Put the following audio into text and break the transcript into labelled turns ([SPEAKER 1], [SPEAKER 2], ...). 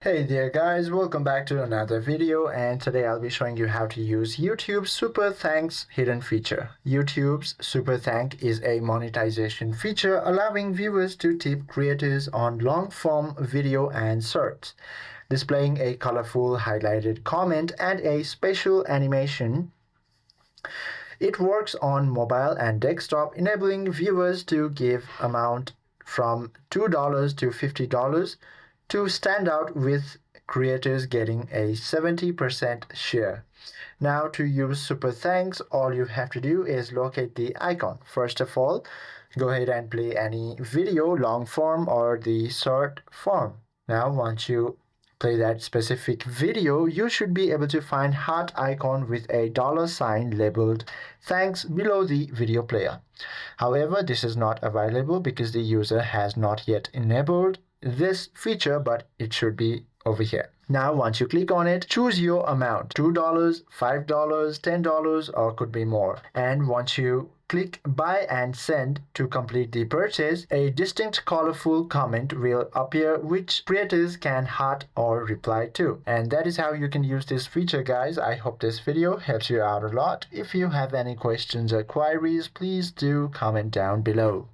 [SPEAKER 1] Hey there guys, welcome back to another video, and today I'll be showing you how to use YouTube's Super Thanks hidden feature. YouTube's Super Thank is a monetization feature allowing viewers to tip creators on long-form video and shorts, displaying a colorful highlighted comment and a special animation. It works on mobile and desktop, enabling viewers to give amount from $2 to $50 to stand out, with creators getting a 70% share. Now, to use Super Thanks, all you have to do is locate the icon. First of all, go ahead and play any video, long form or the short form. Now, once you play that specific video, you should be able to find heart icon with a dollar sign labeled thanks below the video player. However, this is not available because the user has not yet enabled this feature, but it should be over here. Now, once you click on it, choose your amount: $2, $5, $10, or could be more. And once you click buy and send to complete the purchase, a distinct colorful comment will appear which creators can heart or reply to. And that is how you can use this feature, guys. I hope this video helps you out a lot. If you have any questions or queries, please do comment down below.